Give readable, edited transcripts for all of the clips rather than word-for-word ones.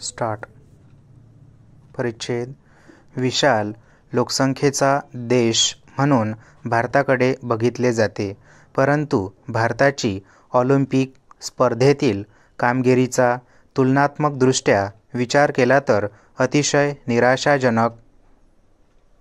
Start. परिच्छेद. विशाल लोकसंख्येचा देश म्हणून भारताकडे बघितले जाते, परंतु भारताची ऑलिम्पिक स्पर्धेतील कामगिरीचा तुलनात्मकदृष्ट्या विचार केला तर अतिशय निराशाजनक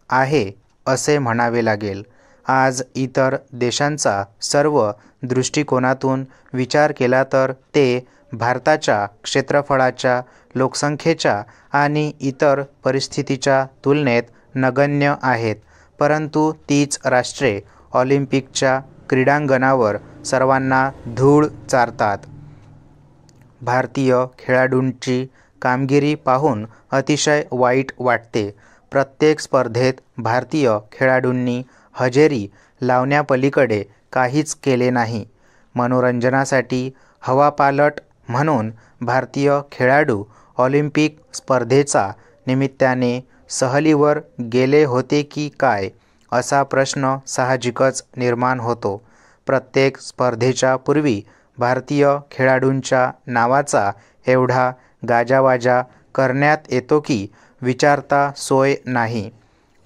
आहे असे म्हणावे लागेल. आज इतर देशांचा सर्व दृष्टिकोनातून विचार केला तर ते भारताच्या क्षेत्रफळाच्या, लोकसंख्येच्या आणि इतर परिस्थितीच्या तुलनेत नगण्य आहेत, परंतु तीच राष्ट्रे ऑलिम्पिकच्या क्रीडांगणावर सर्वांना धूळ चारतात. भारतीय खेळाडूंची कामगिरी पाहून अतिशय वाईट वाटते. प्रत्येक स्पर्धेत भारतीय खेळाडूंनी हजेरी लावण्यापलीकडे काहीच केले नाही. मनोरंजनासाठी हवापालट म्हणून भारतीय खेळाडू ऑलिम्पिक स्पर्धेचा निमित्ताने सहलीवर गेले होते की काय, असा प्रश्न साहजिकच निर्माण होतो. प्रत्येक स्पर्धेच्या पूर्वी भारतीय खेळाडूंच्या नावाचा एवढा गाजावाजा करण्यात येतो की विचारता सोय नाही.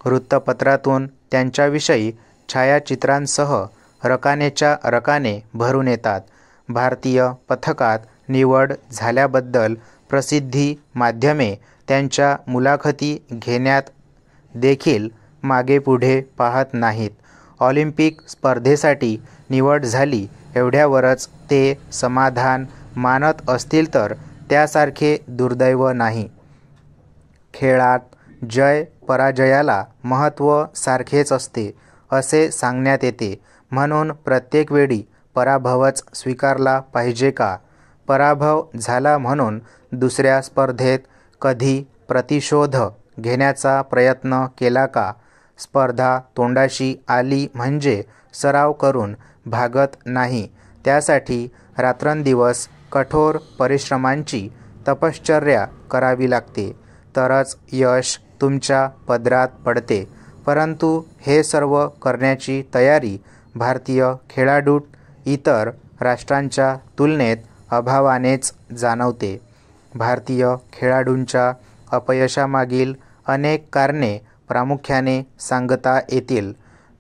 वृत्तपत्रातून त्यांच्याविषयी छायाचित्रांसह रकानेच्या रकाने भरून येतात. भारतीय पथकात निवड झाल्याबद्दल प्रसिद्धी माध्यमे त्यांच्या मुलाखती घेण्यात देखील मागेपुढे पाहत नाहीत. ऑलिम्पिक स्पर्धेसाठी निवड झाली एवढ्यावरच ते समाधान मानत असतील तर त्यासारखे दुर्दैव नाही. खेळात जय पराजयाला महत्त्व सारखेच असते असे सांगण्यात येते, म्हणून प्रत्येक वेळी पराभवच स्वीकारला पाहिजे का? पराभव झाला म्हणून दुसऱ्या स्पर्धेत कधी प्रतिशोध घेण्याचा प्रयत्न केला का? स्पर्धा तोंडाशी आली म्हणजे सराव करून भागत नाही. त्यासाठी रात्रंदिवस कठोर परिश्रमांची तपश्चर्या करावी लागते, तरच यश तुमच्या पदरात पडते. परंतु हे सर्व करण्याची तयारी भारतीय खेळाडू इतर राष्ट्रांच्या तुलनेत अभावानेच जाणवते. भारतीय खेळाडूंच्या अपयशामागील अनेक कारणे प्रामुख्याने सांगता येतील.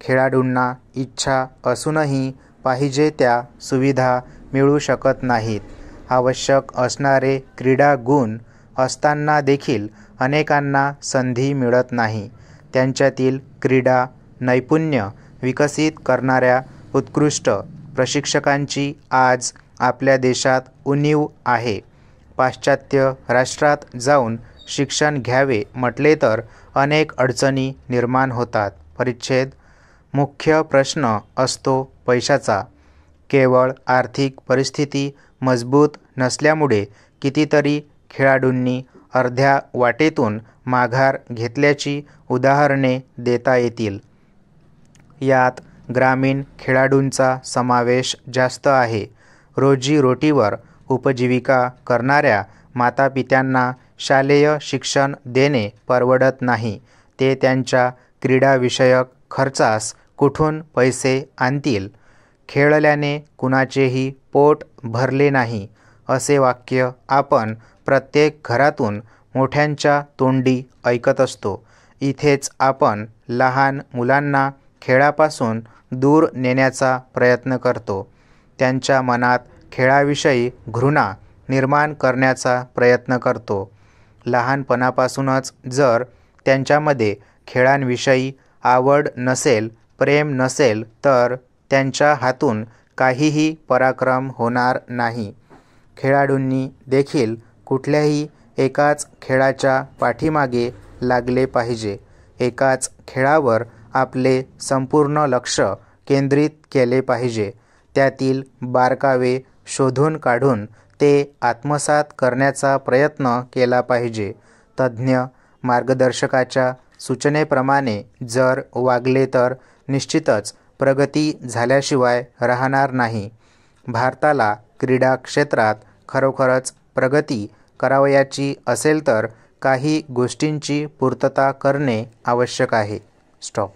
खेळाडूंना इच्छा असूनही पाहिजे त्या सुविधा मिळू शकत नाहीत. आवश्यक असणारे क्रीडा गुण असताना देखील अनेकांना संधी मिळत नाही. त्यांच्यातील क्रीडा नैपुण्य विकसित करणाऱ्या उत्कृष्ट प्रशिक्षकांची आज आपल्या देशात उणीव आहे. पाश्चात्य राष्ट्रात जाऊन शिक्षण घ्यावे म्हटले तर अनेक अडचणी निर्माण होतात. परिच्छेद. मुख्य प्रश्न असतो पैशाचा. केवळ आर्थिक परिस्थिती मजबूत नसल्यामुळे कितीतरी खेळाडूंनी अर्ध्या वाटेतून माघार घेतल्याची उदाहरणे देता येतील. यात ग्रामीण खेळाडूंचा समावेश जास्त आहे. रोजीरोटीवर उपजीविका करणाऱ्या मातापित्यांना शालेय शिक्षण देणे परवडत नाही. ते त्यांच्या क्रीडाविषयक खर्चास कुठून पैसे आणतील? खेळल्याने कुणाचेही पोट भरले नाही, असे वाक्य आपण प्रत्येक घरातून मोठ्यांच्या तोंडी ऐकत असतो. इथेच आपण लहान मुलांना खेळापासून दूर नेण्याचा प्रयत्न करतो. त्यांच्या मनात खेळाविषयी घृणा निर्माण करण्याचा प्रयत्न करतो. लहानपणापासूनच जर त्यांच्यामध्ये खेळांविषयी आवड नसेल, प्रेम नसेल, तर त्यांच्या हातून काहीही पराक्रम होणार नाही. खेळाडूंनी देखील कुठल्याही एकाच खेळाच्या पाठीमागे लागले पाहिजे. एकाच खेळावर आपले संपूर्ण लक्ष केंद्रित केले पाहिजे. त्यातील बारकावे शोधून काढून ते आत्मसात करण्याचा प्रयत्न केला पाहिजे. तज्ज्ञ मार्गदर्शकाच्या सूचनेप्रमाणे जर वागले तर निश्चितच प्रगती झाल्याशिवाय राहणार नाही. भारताला क्रीडा क्षेत्रात खरोखरच प्रगती करावयाची असेल तर काही गोष्टींची पूर्तता करणे आवश्यक आहे. स्टॉप.